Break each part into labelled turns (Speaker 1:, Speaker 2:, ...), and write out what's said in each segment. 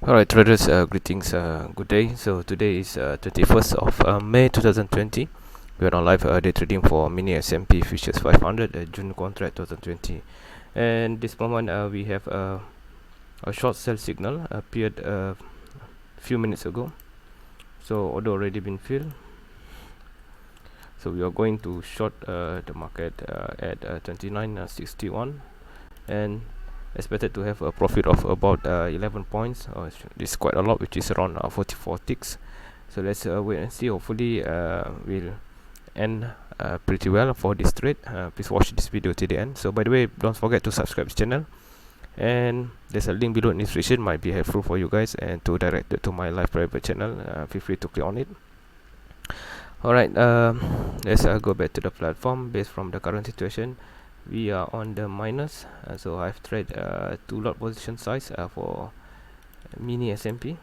Speaker 1: Alright traders, greetings, good day. So today is 21st of May 2020. We are on live day trading for Mini S&P Futures 500 June contract 2020. And this moment we have a short sell signal appeared a few minutes ago. So order already been filled. So we are going to short the market at 29.61 and expected to have a profit of about 11 points. This is quite a lot, which is around 44 ticks. So let's wait and see. Hopefully we'll end pretty well for this trade. Please watch this video till the end. So by the way, don't forget to subscribe to the channel, and there's a link below in the description, might be helpful for you guys, and to direct it to my live private channel. Feel free to click on it. Alright, let's go back to the platform. Based from the current situation, we are on the minus, so I've traded 2 lot position size for Mini S&P.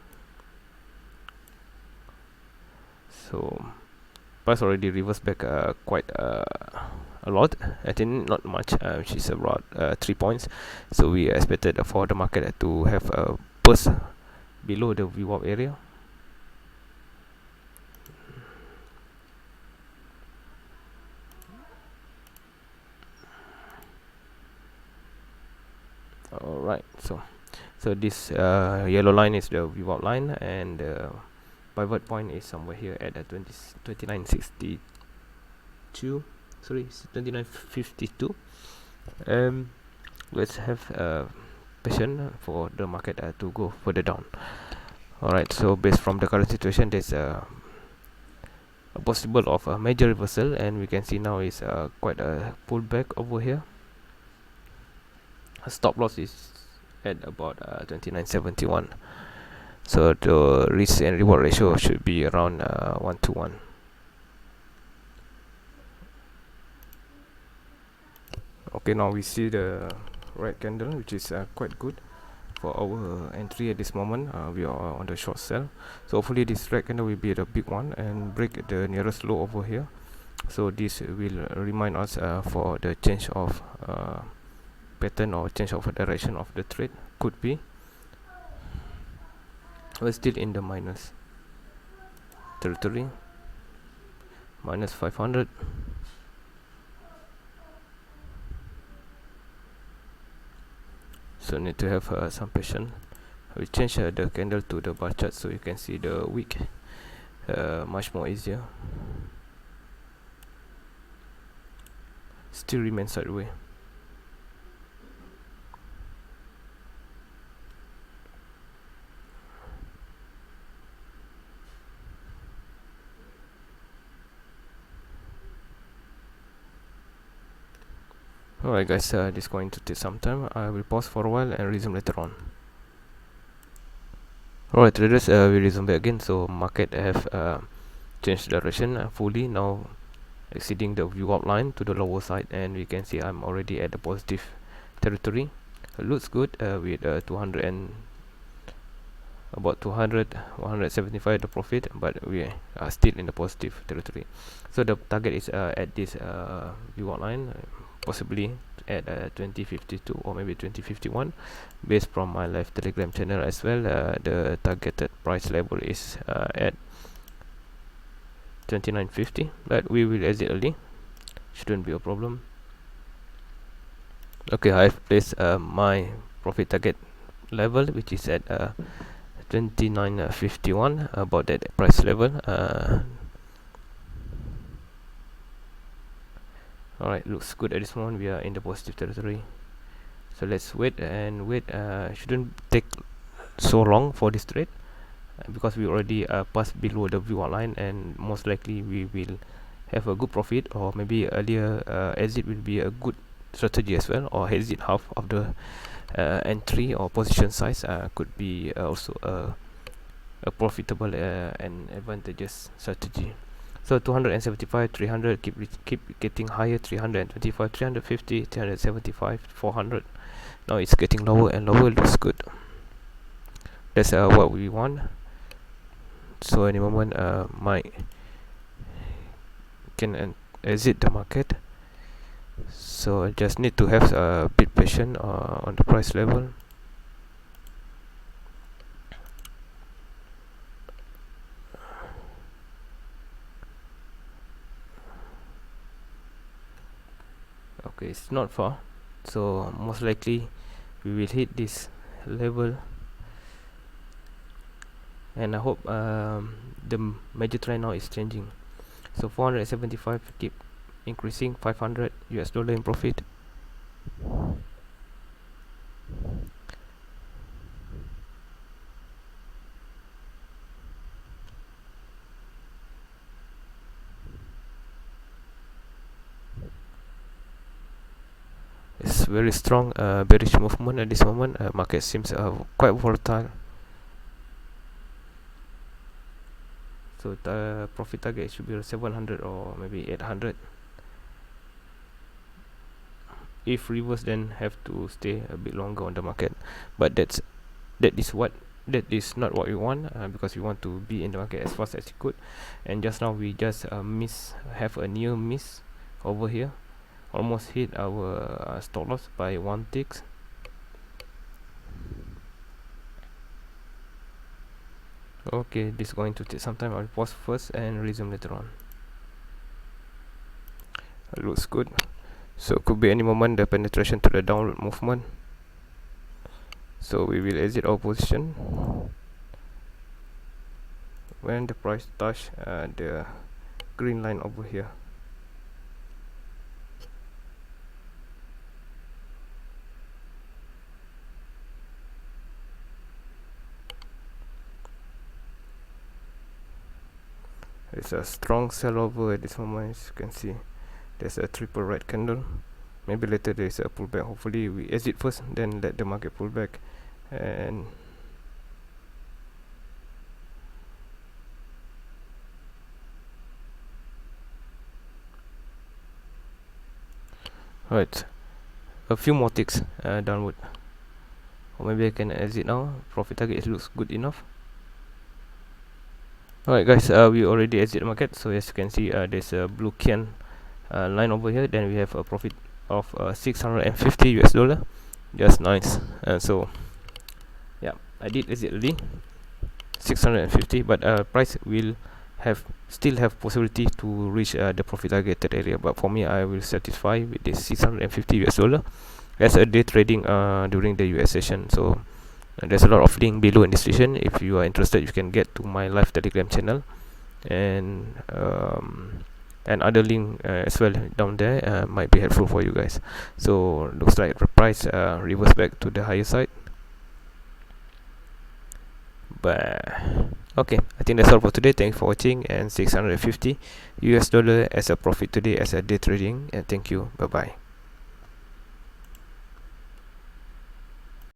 Speaker 1: So price already reversed back quite a lot. I think not much, which is about 3 points. So we expected for the market to have a burst below the VWAP area. Alright, so this yellow line is the VWAP line, and the pivot point is somewhere here at 29.62. Sorry, 29.52. Let's have patience for the market to go further down. Alright, so based from the current situation, there's a possible of a major reversal, and we can see now is quite a pullback over here. Stop loss is at about 29.71. So the risk and reward ratio should be around 1 to 1. Okay, now we see the red candle, which is quite good for our entry at this moment. We are on the short sell, so hopefully this red candle will be the big one and break the nearest low over here. So this will remind us for the change of pattern or change of direction of the trade. Could be. We're still in the minus territory, minus 500. So need to have some patience. We change the candle to the bar chart so you can see the wick much more easier. Still remains sideways. Alright guys, this is going to take some time. I will pause for a while and resume later on. Alright traders, we resume back again. So market have changed direction fully, now exceeding the VWAP line to the lower side, and we can see I'm already at the positive territory. Looks good with 200 and about 175 the profit, but we are still in the positive territory. So the target is at this VWAP line, possibly at 2052 or maybe 2051. Based from my live telegram channel as well, the targeted price level is at 29.50, but we will exit early, shouldn't be a problem. Okay, I've placed my profit target level, which is at 29.51, about that price level. Alright, looks good at this moment. We are in the positive territory, so let's wait and wait. Shouldn't take so long for this trade because we already passed below the VWAP line, and most likely we will have a good profit, or maybe earlier exit will be a good strategy as well, or exit half of the entry or position size could be also a profitable and advantageous strategy. So 275, 300, keep getting higher. 325, 350, 375, 400. Now it's getting lower and lower. Looks good. That's what we want. So any moment might can exit the market. So I just need to have a bit patient on the price level. Okay, it's not far, so most likely we will hit this level, and I hope the major trend now is changing. So 475 keep increasing, 500 US dollar in profit. It's very strong bearish movement at this moment. Market seems quite volatile. So the profit target should be 700 or maybe 800. If reverse, then have to stay a bit longer on the market. But that is not what we want, because we want to be in the market as fast as we could. And just now we just have a near miss over here, almost hit our stop loss by 1 ticks. Okay, this is going to take some time. I'll pause first and resume later on. It looks good, so could be any moment the penetration to the downward movement. So we will exit our position when the price touch the green line over here. It's a strong sell over at this moment. As you can see, there's a triple red candle. Maybe later there's a pullback. Hopefully we exit first, then let the market pull back. And right, a few more ticks downward, or maybe I can exit now. Profit target looks good enough. Alright guys, we already exit the market. So as you can see, there's a blue can line over here. Then we have a profit of 650 US dollar. Just nice. So yeah, I did exit early, 650, but price will still have possibility to reach the profit targeted area. But for me, I will satisfy with this 650 US dollar as a day trading during the US session. So there's a lot of link below in the description. If you are interested, you can get to my live Telegram channel, and other link as well down there might be helpful for you guys. So looks like the price reverse back to the higher side. But okay, I think that's all for today. Thanks for watching, and 650 US dollar as a profit today as a day trading, and thank you. Bye bye.